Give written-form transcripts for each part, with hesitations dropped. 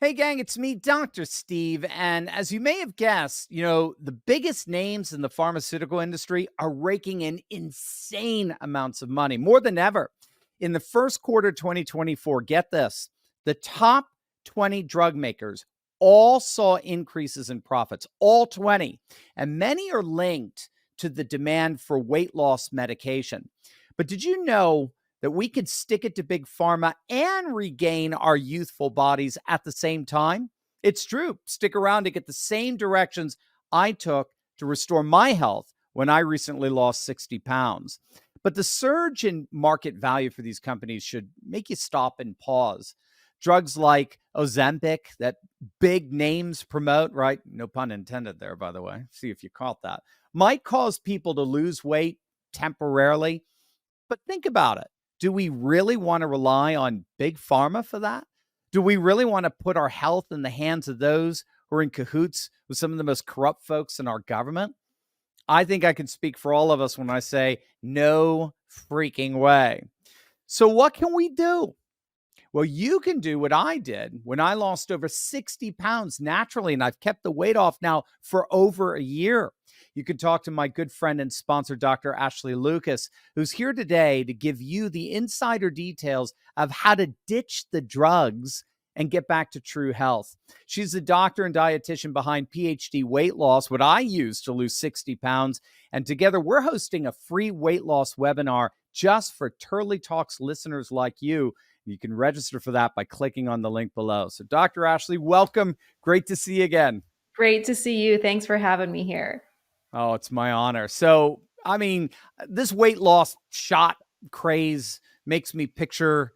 Hey, gang, it's me, Dr. Steve. And as you may have guessed, the biggest names in the pharmaceutical industry are raking in insane amounts of money, more than ever. In the first quarter 2024, get this, the top 20 drug makers all saw increases in profits, all 20. And many are linked to the demand for weight loss medication. But did you know that we could stick it to big pharma and regain our youthful bodies at the same time? It's true. Stick around to get the same directions I took to restore my health when I recently lost 60 pounds. But the surge in market value for these companies should make you stop and pause. Drugs like Ozempic that big names promote, right? No pun intended there, by the way. See if you caught that. Might cause people to lose weight temporarily. But think about it. Do we really want to rely on big pharma for that? Do we really want to put our health in the hands of those who are in cahoots with some of the most corrupt folks in our government? I think I can speak for all of us when I say no freaking way. So what can we do? Well, you can do what I did when I lost over 60 pounds naturally, and I've kept the weight off now for over a year. You can talk to my good friend and sponsor, Dr. Ashley Lucas, who's here today to give you the insider details of how to ditch the drugs and get back to true health. She's the doctor and dietitian behind PhD Weight Loss, what I use to lose 60 pounds. And together we're hosting a free weight loss webinar just for Turley Talks listeners like you. You can register for that by clicking on the link below. So Dr. Ashley, welcome. Great to see you again. Great to see you. Thanks for having me here. Oh, it's my honor. So, this weight loss shot craze makes me picture,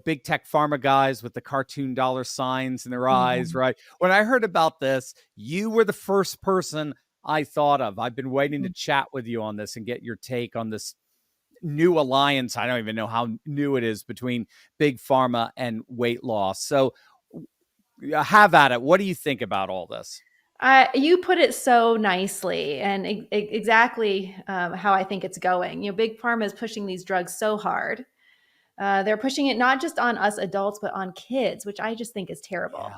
big tech pharma guys with the cartoon dollar signs in their eyes, right? When I heard about this, you were the first person I thought of. I've been waiting to chat with you on this and get your take on this new alliance. I don't even know how new it is between big pharma and weight loss. So have at it. What do you think about all this? You put it so nicely and exactly how I think it's going. Big pharma is pushing these drugs so hard. They're pushing it not just on us adults, but on kids, which I just think is terrible. Yeah.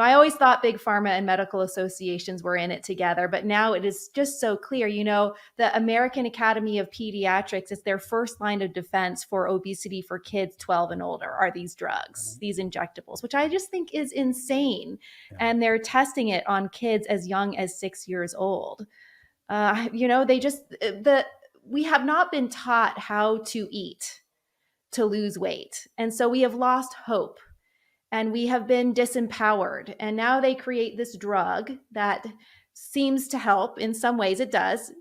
I always thought big pharma and medical associations were in it together, but now it is just so clear. The American Academy of Pediatrics is their first line of defense for obesity for kids 12 and older are these drugs, these injectables, which I just think is insane. Yeah. And they're testing it on kids as young as 6 years old. We have not been taught how to eat to lose weight. And so we have lost hope. And we have been disempowered. And now they create this drug that seems to help. In some ways it does.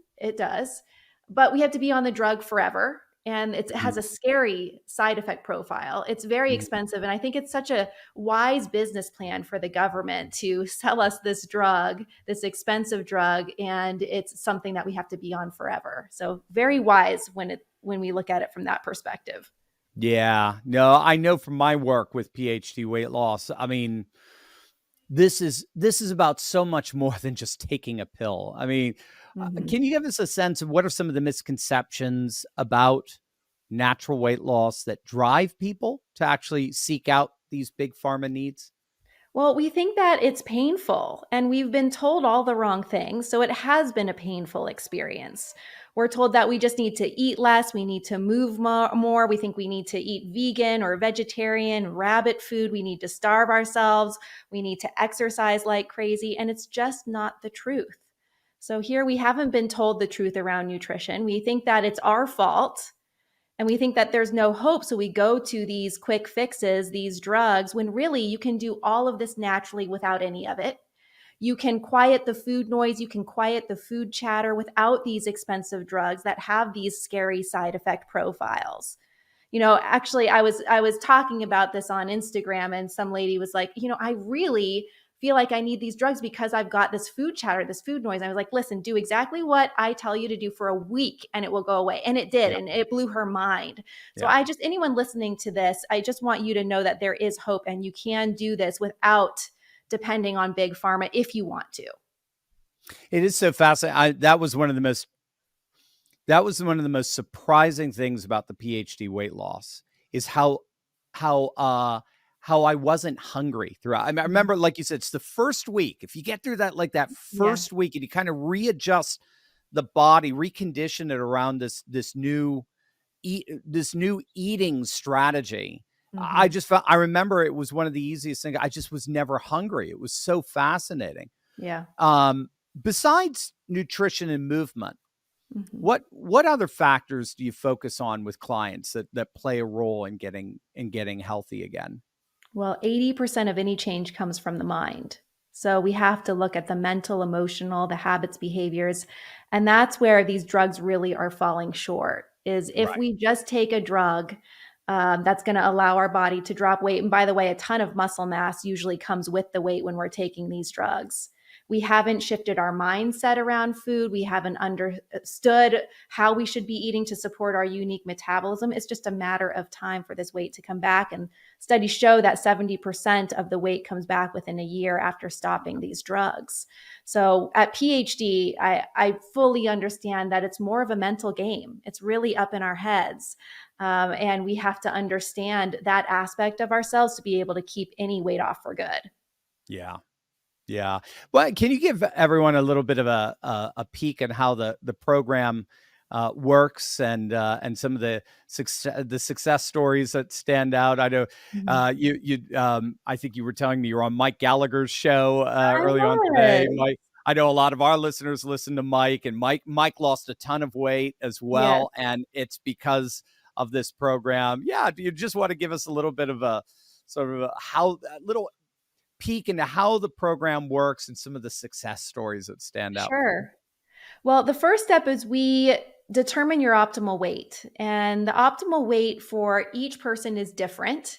But we have to be on the drug forever. And it has a scary side effect profile. It's very expensive. And I think it's such a wise business plan for the government to sell us this drug, this expensive drug. And it's something that we have to be on forever. So very wise when we look at it from that perspective. Yeah, no, I know from my work with PhD weight loss. This is about so much more than just taking a pill. Can you give us a sense of what are some of the misconceptions about natural weight loss that drive people to actually seek out these big pharma needs? Well, we think that it's painful and we've been told all the wrong things. So it has been a painful experience. We're told that we just need to eat less. We need to move more. We think we need to eat vegan or vegetarian, rabbit food. We need to starve ourselves. We need to exercise like crazy. And it's just not the truth. So here we haven't been told the truth around nutrition. We think that it's our fault. And we think that there's no hope. So we go to these quick fixes, these drugs, when really you can do all of this naturally without any of it. You can quiet the food noise. You can quiet the food chatter without these expensive drugs that have these scary side effect profiles. Actually, I was talking about this on Instagram and some lady was like, I really feel like I need these drugs because I've got this food chatter, this food noise. I was like, listen, do exactly what I tell you to do for a week and it will go away. And it did. Yeah. And it blew her mind. Yeah. So anyone listening to this, I just want you to know that there is hope and you can do this without depending on big pharma if you want to. It is so fascinating. That was one of the most surprising things about the PhD weight loss is how how I wasn't hungry throughout. I Mhm. remember, like you said, it's the first week. If you get through that, like that Yeah. first week, and you kind of readjust the body, recondition it around this new eating strategy. I Mhm. just felt, I remember it was one of the easiest things. I just was never hungry. It was so fascinating. Yeah. Um, Besides nutrition and movement, Mhm. what other factors do you focus on with clients that play a role in getting healthy again? Well, 80% of any change comes from the mind. So we have to look at the mental, emotional, the habits, behaviors. And that's where these drugs really are falling short. Is if Right. we just take a drug that's going to allow our body to drop weight. And by the way, a ton of muscle mass usually comes with the weight when we're taking these drugs. We haven't shifted our mindset around food. We haven't understood how we should be eating to support our unique metabolism. It's just a matter of time for this weight to come back. And studies show that 70% of the weight comes back within a year after stopping these drugs. So at PhD, I fully understand that it's more of a mental game. It's really up in our heads. And we have to understand that aspect of ourselves to be able to keep any weight off for good. Yeah. Yeah. Well, can you give everyone a little bit of a peek at how the program works, and some of the success stories that stand out? I know Mhm. I think you were telling me you were on Mike Gallagher's show I early on today. was. Mike, I know a lot of our listeners listen to Mike, and Mike lost a ton of weight as Yes, well, and it's because of this program. Yeah. Do you just want to give us a little bit of a sort of a little peek into how the program works and some of the success stories that stand out for you? sure. Well, the first step is we determine your optimal weight. And the optimal weight for each person is different.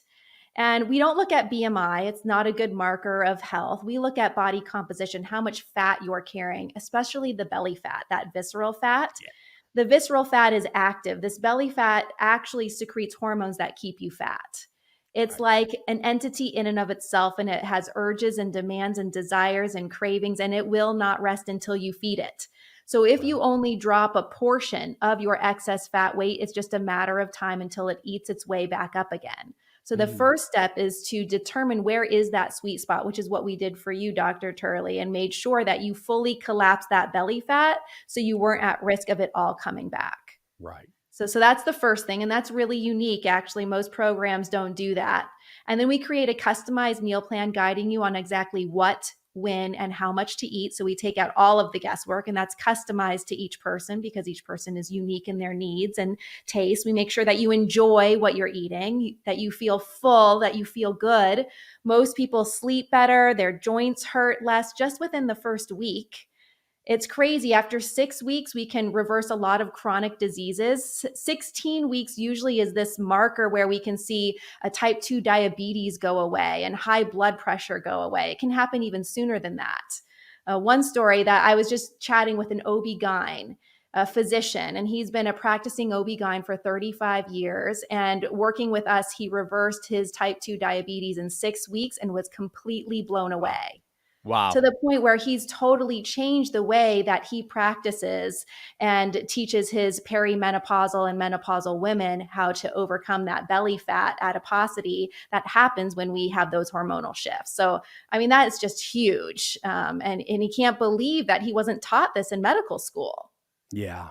And we don't look at BMI, it's not a good marker of health. We look at body composition, how much fat you're carrying, especially the belly fat, that visceral fat. Yeah. The visceral fat is active. This belly fat actually secretes hormones that keep you fat. It's Right. like an entity in and of itself, and it has urges and demands and desires and cravings, and it will not rest until you feed it. So, if Right. you only drop a portion of your excess fat weight, it's just a matter of time until it eats its way back up again. So the Mm, first step is to determine where is that sweet spot, which is what we did for you, Dr. Turley, and made sure that you fully collapsed that belly fat so you weren't at risk of it all coming back. right. So that's the first thing. And that's really unique. Actually, most programs don't do that. And then we create a customized meal plan guiding you on exactly what, when, and how much to eat. So we take out all of the guesswork, and that's customized to each person because each person is unique in their needs and tastes. We make sure that you enjoy what you're eating, that you feel full, that you feel good. Most people sleep better, their joints hurt less just within the first week. It's crazy. After 6 weeks, we can reverse a lot of chronic diseases. 16 weeks usually is this marker where we can see a type 2 diabetes go away and high blood pressure go away. It can happen even sooner than that. One story that I was just chatting with an OB-GYN, a physician, and he's been a practicing OB-GYN for 35 years. And working with us, he reversed his type 2 diabetes in 6 weeks and was completely blown Wow. away to Wow. the point where he's totally changed the way that he practices and teaches his perimenopausal and menopausal women how to overcome that belly fat adiposity that happens when we have those hormonal shifts. So, I mean, that is just huge. And he can't believe that he wasn't taught this in medical school. Yeah.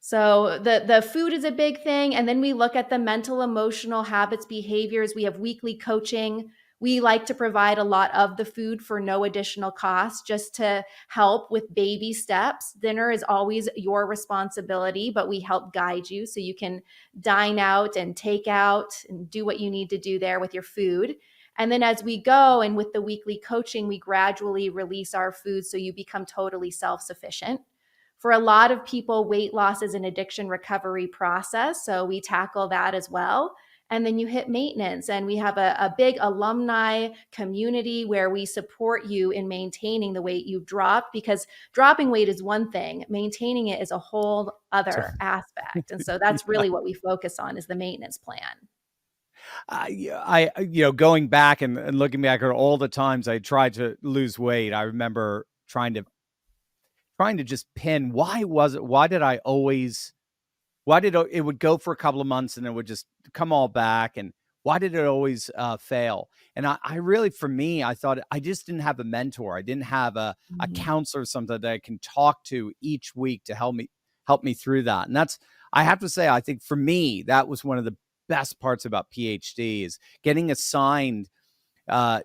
So the food is a big thing, and then we look at the mental, emotional habits, behaviors. We have weekly coaching. We like to provide a lot of the food for no additional cost, just to help with baby steps. Dinner is always your responsibility, but we help guide you so you can dine out and take out and do what you need to do there with your food. And then as we go and with the weekly coaching, we gradually release our food so you become totally self-sufficient. For a lot of people, weight loss is an addiction recovery process. So we tackle that as well. And then you hit maintenance. And we have a big alumni community where we support you in maintaining the weight you've dropped, because dropping weight is one thing, maintaining it is a whole So, other aspect. And so that's yeah. really what we focus on is the maintenance plan. Yeah, going back and looking back at all the times I tried to lose weight, I remember trying to just pin, why did I always, why did it would go for a couple of months and it would just come all back, and Why did it always fail? And I really, for me, I thought I just didn't have a mentor. I didn't have a Mhm. counselor, something that I can talk to each week to help me through that. And that's, I have to say, I think for me, that was one of the best parts about PhD is getting assigned for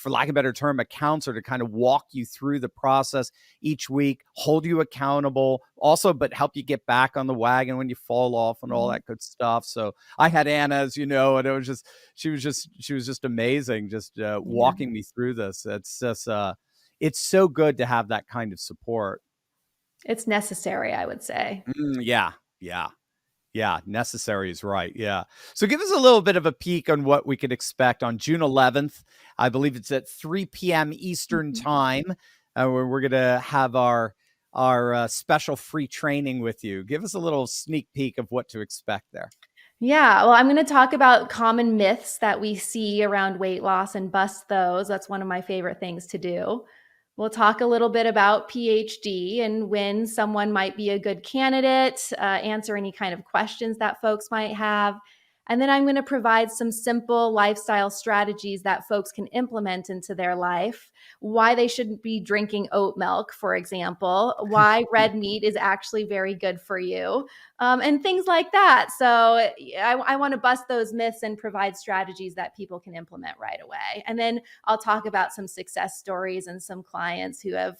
lack of a better term, a counselor to kind of walk you through the process each week, hold you accountable, also, but help you get back on the wagon when you fall off and all Mhm. that good stuff. So I had Anna, as you know, and it was just, she was just amazing, just Yeah. walking me through this. It's so good to have that kind of support. It's necessary, I would say. Yeah. Yeah. Yeah, necessary is right. Yeah. So give us a little bit of a peek on what we could expect on June 11th. I believe it's at 3 p.m. Eastern Mhm. time, where we're going to have our special free training with you. Give us a little sneak peek of what to expect there. Yeah, well, I'm going to talk about common myths that we see around weight loss and bust those. That's one of my favorite things to do. We'll talk a little bit about PhD and when someone might be a good candidate, answer any kind of questions that folks might have. And then I'm going to provide some simple lifestyle strategies that folks can implement into their life. Why they shouldn't be drinking oat milk, for example, why red meat is actually very good for you, and things like that. So I want to bust those myths and provide strategies that people can implement right away. And then I'll talk about some success stories and some clients who have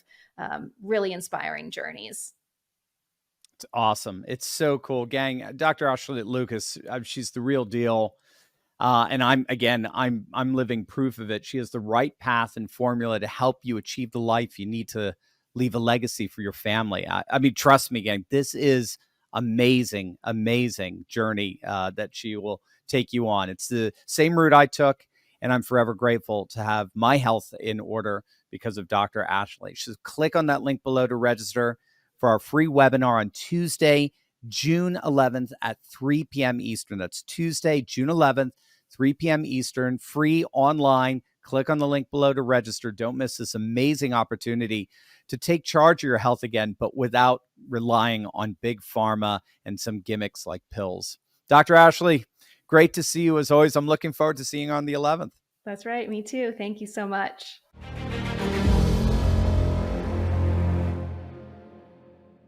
really inspiring journeys. It's awesome. It's so cool, gang. Dr. Ashley Lucas, she's the real deal. And I'm living proof of it. She has the right path and formula to help you achieve the life you need to leave a legacy for your family. I mean, trust me, gang, this is amazing, amazing journey that she will take you on. It's the same route I took, and I'm forever grateful to have my health in order because of Dr. Ashley. So click on that link below to register for our free webinar on Tuesday, June 11th at 3 p.m. Eastern. That's Tuesday, June 11th. 3 p.m. Eastern, free online. Click on the link below to register. Don't miss this amazing opportunity to take charge of your health again, but without relying on big pharma and some gimmicks like pills. Dr. Ashley, great to see you as always. I'm looking forward to seeing you on the 11th. That's right. Me too. Thank you so much.